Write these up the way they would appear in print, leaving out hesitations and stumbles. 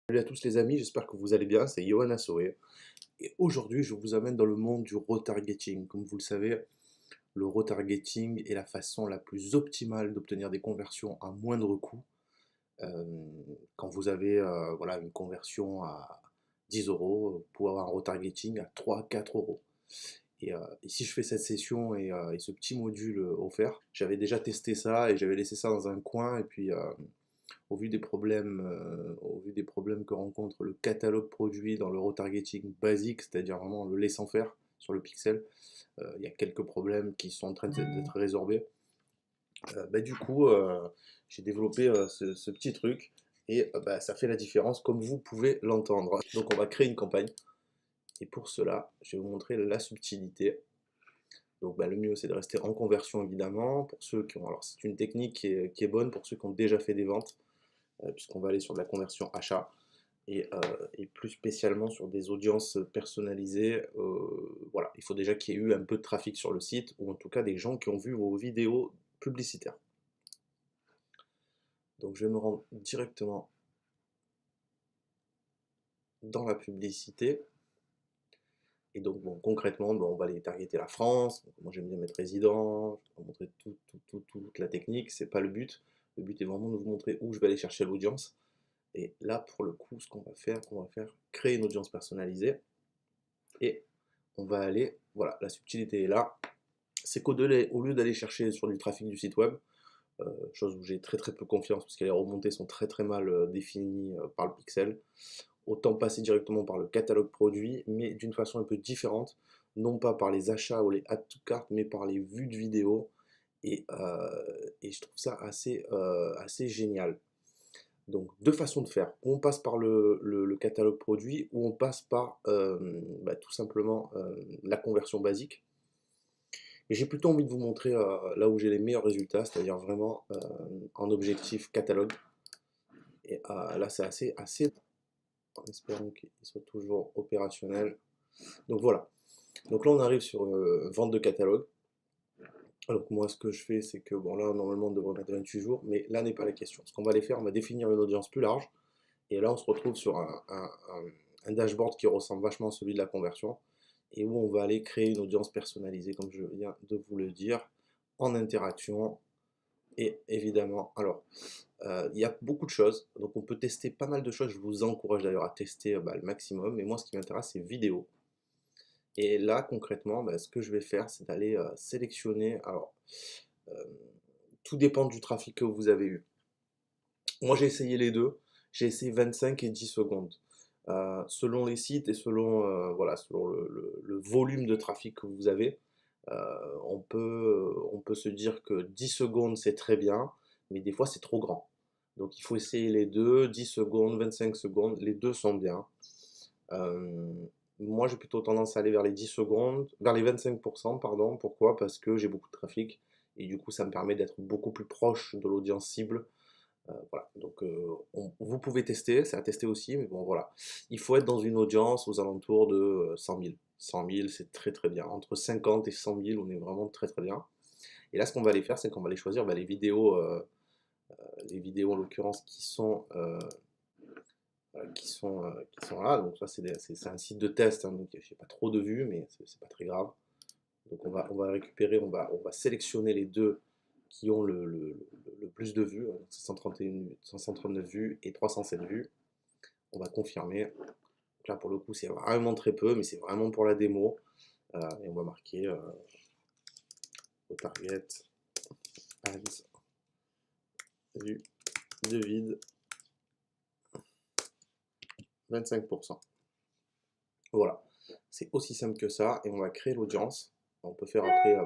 Salut à tous les amis, j'espère que vous allez bien, c'est Johan Soé. Et aujourd'hui, je vous amène dans le monde du retargeting. Comme vous le savez, le retargeting est la façon la plus optimale d'obtenir des conversions à moindre coût. Euh, Quand vous avez voilà, une conversion à 10 euros, vous pouvez avoir un retargeting à 3 à 4 euros. Et si je fais cette session et ce petit module offert, j'avais déjà testé ça et j'avais laissé ça dans un coin. Et puis au vu des problèmes que rencontre le catalogue produit dans le retargeting basique, c'est-à-dire vraiment le laissant faire sur le pixel, il y a quelques problèmes qui sont en train d'être résorbés. Du coup, j'ai développé ce petit truc et ça fait la différence comme vous pouvez l'entendre. Donc on va créer une campagne et pour cela, je vais vous montrer la subtilité. Donc le mieux c'est de rester en conversion évidemment. Pour ceux qui ont, alors c'est une technique qui est bonne pour ceux qui ont déjà fait des ventes, puisqu'on va aller sur de la conversion achat et plus spécialement sur des audiences personnalisées. Voilà, il faut déjà qu'il y ait eu un peu de trafic sur le site ou en tout cas des gens qui ont vu vos vidéos publicitaires. Donc je vais me rendre directement dans la publicité. Et donc bon, concrètement, on va aller targeter la France. Donc, moi j'aime bien mettre résident, je vais vous montrer toute la technique, c'est pas le but. Le but est vraiment de vous montrer où je vais aller chercher l'audience. Et là, pour le coup, ce qu'on va faire, créer une audience personnalisée. Et on va aller, voilà, la subtilité est là. C'est qu'au lieu d'aller chercher sur du trafic du site web, chose où j'ai très peu confiance parce que les remontées sont très mal définies par le pixel, autant passer directement par le catalogue produit, mais d'une façon un peu différente, non pas par les achats ou les add to cart, mais par les vues de vidéos. Et je trouve ça assez génial. Donc deux façons de faire. Ou on passe par le catalogue produit, ou on passe par tout simplement la conversion basique. Mais j'ai plutôt envie de vous montrer là où j'ai les meilleurs résultats, c'est-à-dire vraiment en objectif catalogue. Et là c'est assez, en espérant qu'il soit toujours opérationnel. Donc voilà. Donc là on arrive sur vente de catalogue. Alors moi ce que je fais c'est que bon là normalement on devrait mettre 28 jours, mais là n'est pas la question. Ce qu'on va aller faire, on va définir une audience plus large. Et là, on se retrouve sur un dashboard qui ressemble vachement à celui de la conversion et où on va aller créer une audience personnalisée, comme je viens de vous le dire, en interaction. Et évidemment, alors, il y a beaucoup de choses, donc on peut tester pas mal de choses. Je vous encourage d'ailleurs à tester le maximum. Mais moi, ce qui m'intéresse, c'est vidéo. Et là, concrètement, ce que je vais faire, c'est d'aller sélectionner. Alors, euh, tout dépend du trafic que vous avez eu. Moi, j'ai essayé les deux. J'ai essayé 25 et 10 secondes. Selon les sites et selon le volume de trafic que vous avez, on peut se dire que 10 secondes c'est très bien, mais des fois c'est trop grand. Donc il faut essayer les deux, 10 secondes, 25 secondes, les deux sont bien. Euh, Moi j'ai plutôt tendance à aller vers les 10 secondes, vers les 25%, pardon. Pourquoi? Parce que j'ai beaucoup de trafic et du coup ça me permet d'être beaucoup plus proche de l'audience cible. Voilà, donc vous pouvez tester, c'est à tester aussi, mais bon voilà. Il faut être dans une audience aux alentours de 100 000. 100 000, c'est très bien. Entre 50 et 100 000, on est vraiment très bien. Et là, ce qu'on va aller faire, c'est qu'on va aller choisir les vidéos en l'occurrence qui sont là. Donc ça, c'est un site de test, hein, donc j'ai pas trop de vues, mais c'est pas très grave. Donc on va récupérer, on va sélectionner les deux qui ont le plus de vues, 539 vues et 307 vues. On va confirmer. Donc là pour le coup c'est vraiment très peu, mais c'est vraiment pour la démo. Et on va marquer au target ads vue de vide 25%. Voilà, c'est aussi simple que ça et on va créer l'audience. On peut faire après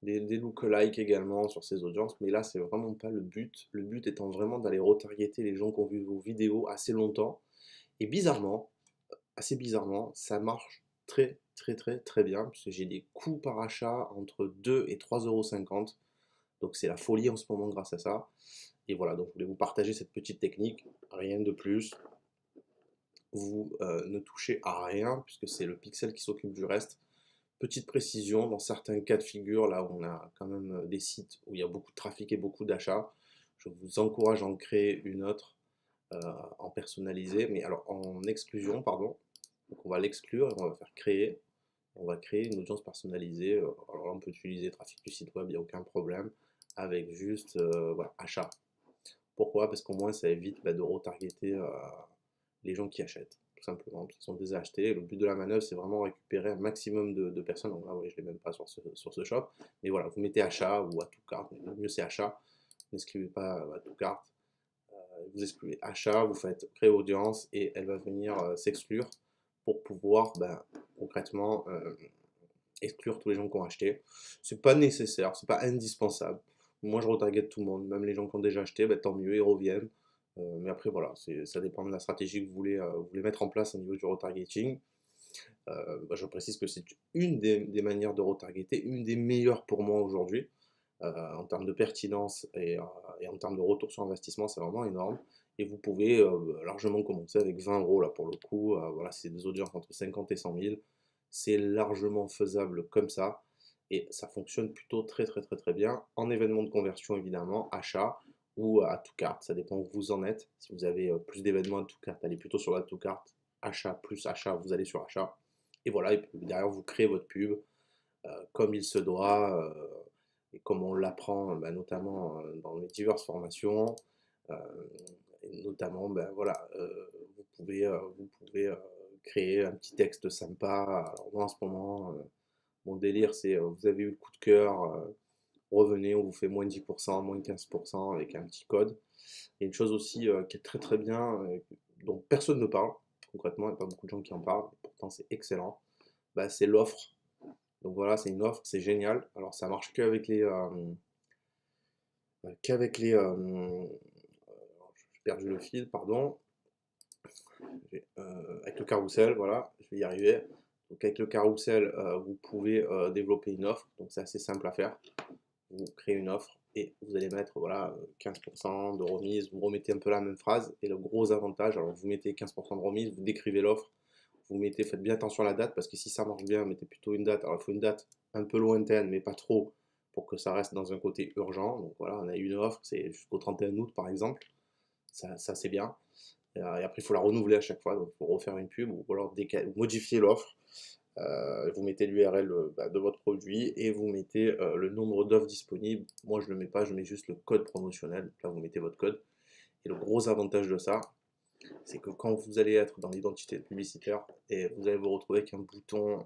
des lookalikes également sur ces audiences, mais là c'est vraiment pas le but. Le but étant vraiment d'aller retargeter les gens qui ont vu vos vidéos assez longtemps. Et bizarrement, assez bizarrement, ça marche très bien, puisque j'ai des coûts par achat entre 2 et 3,50 €. Donc c'est la folie en ce moment grâce à ça. Et voilà, donc je voulais vous partager cette petite technique, rien de plus. Vous ne touchez à rien, puisque c'est le pixel qui s'occupe du reste. Petite précision, dans certains cas de figure, là où on a quand même des sites où il y a beaucoup de trafic et beaucoup d'achats, je vous encourage à en créer une autre heu, en personnalisé, mais alors en exclusion, pardon. Donc on va l'exclure et on va faire créer. On va créer une audience personnalisée. Alors là, on peut utiliser trafic du site web, il n'y a aucun problème, avec juste voilà, achat. Pourquoi? Parce qu'au moins ça évite de retargeter les gens qui achètent, tout simplement, parce qu'ils sont déjà achetés. Le but de la manœuvre, c'est vraiment récupérer un maximum de personnes. Donc là, oui, je ne l'ai même pas sur ce shop. Mais voilà, vous mettez achat ou à tout carte, mais le mieux c'est achat. N'excluez pas à tout carte. Vous excluez achat, vous faites créer audience et elle va venir s'exclure pour pouvoir concrètement exclure tous les gens qui ont acheté. C'est pas nécessaire, c'est pas indispensable. Moi, je retarget tout le monde, même les gens qui ont déjà acheté, tant mieux, ils reviennent. Mais après, voilà, ça dépend de la stratégie que vous voulez mettre en place au niveau du retargeting. Je précise que c'est une des manières de retargeter, une des meilleures pour moi aujourd'hui. En termes de pertinence et en termes de retour sur investissement, c'est vraiment énorme. Et vous pouvez largement commencer avec 20 euros là pour le coup. Voilà, c'est des audiences entre 50 et 100 000. C'est largement faisable comme ça. Et ça fonctionne plutôt très très très très bien. En événement de conversion évidemment, achat ou à tout carte. Ça dépend où vous en êtes. Si vous avez plus d'événements à tout carte, allez plutôt sur la tout carte. Achat plus achat, vous allez sur achat. Et voilà, et puis derrière vous créez votre pub comme il se doit, et comme on l'apprend notamment dans les diverses formations, euh, et notamment voilà, vous pouvez créer un petit texte sympa. Alors moi en ce moment, mon délire c'est vous avez eu le coup de cœur, revenez, on vous fait moins 10%, moins 15% avec un petit code. Et une chose aussi qui est très très bien, dont personne ne parle, concrètement, il n'y a pas beaucoup de gens qui en parlent, pourtant c'est excellent, c'est l'offre. Donc voilà, c'est une offre, c'est génial. Alors ça marche qu'avec les j'ai perdu le fil, pardon. Avec le carrousel, voilà, je vais y arriver. Donc avec le carrousel, vous pouvez développer une offre. Donc c'est assez simple à faire. Vous créez une offre et vous allez mettre voilà 15% de remise. Vous remettez un peu la même phrase et le gros avantage, alors vous mettez 15% de remise, vous décrivez l'offre, vous mettez, faites bien attention à la date parce que si ça marche bien, mettez plutôt une date. Alors il faut une date un peu lointaine, mais pas trop pour que ça reste dans un côté urgent. Donc voilà, on a une offre, c'est jusqu'au 31 août par exemple. Ça c'est bien. Et après, il faut la renouveler à chaque fois. Donc il faut refaire une pub ou alors modifier l'offre. Vous mettez l'URL de votre produit et vous mettez le nombre d'offres disponibles. Moi, je ne le mets pas, je mets juste le code promotionnel. Là, vous mettez votre code. Et le gros avantage de ça, c'est que quand vous allez être dans l'identité publicitaire, et vous allez vous retrouver avec un bouton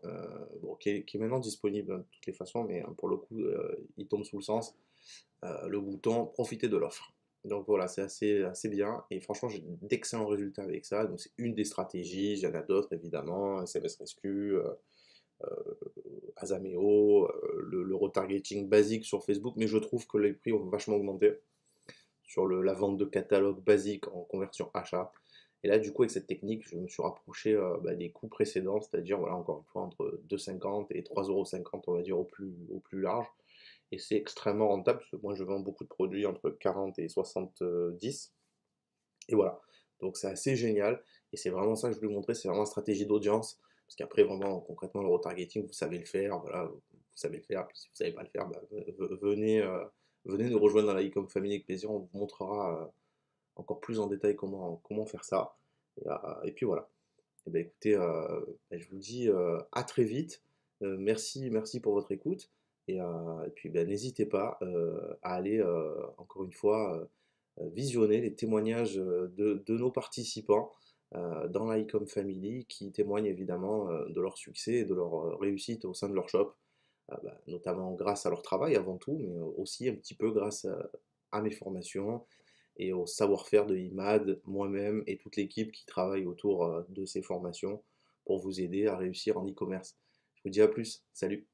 qui est maintenant disponible de toutes les façons, mais pour le coup, il tombe sous le sens, le bouton profiter de l'offre. Donc voilà, c'est assez bien et franchement j'ai d'excellents résultats avec ça. Donc c'est une des stratégies, il y en a d'autres évidemment, SMS Rescue, Azameo, le retargeting basique sur Facebook, mais je trouve que les prix ont vachement augmenté sur la vente de catalogue basique en conversion achat. Et là, du coup, avec cette technique, je me suis rapproché des coûts précédents, c'est-à-dire, voilà, encore une fois, entre 2,50 et 3,50 €, on va dire, au plus large. Et c'est extrêmement rentable, parce que moi, je vends beaucoup de produits entre 40 et 70. Et voilà. Donc, c'est assez génial. Et c'est vraiment ça que je voulais vous montrer, c'est vraiment une stratégie d'audience. Parce qu'après, vraiment, concrètement, le retargeting, vous savez le faire. Voilà, vous savez le faire. Puis si vous ne savez pas le faire, venez nous rejoindre dans la e-com family avec plaisir. On vous montrera encore plus en détail comment faire ça. Et puis voilà. Et ben écoutez, je vous dis à très vite. Merci pour votre écoute. Et puis n'hésitez pas à aller, encore une fois, visionner les témoignages de nos participants dans la Ecom Family qui témoignent évidemment de leur succès et de leur réussite au sein de leur shop, notamment grâce à leur travail avant tout, mais aussi un petit peu grâce à mes formations et au savoir-faire de IMAD, moi-même et toute l'équipe qui travaille autour de ces formations pour vous aider à réussir en e-commerce. Je vous dis à plus, salut!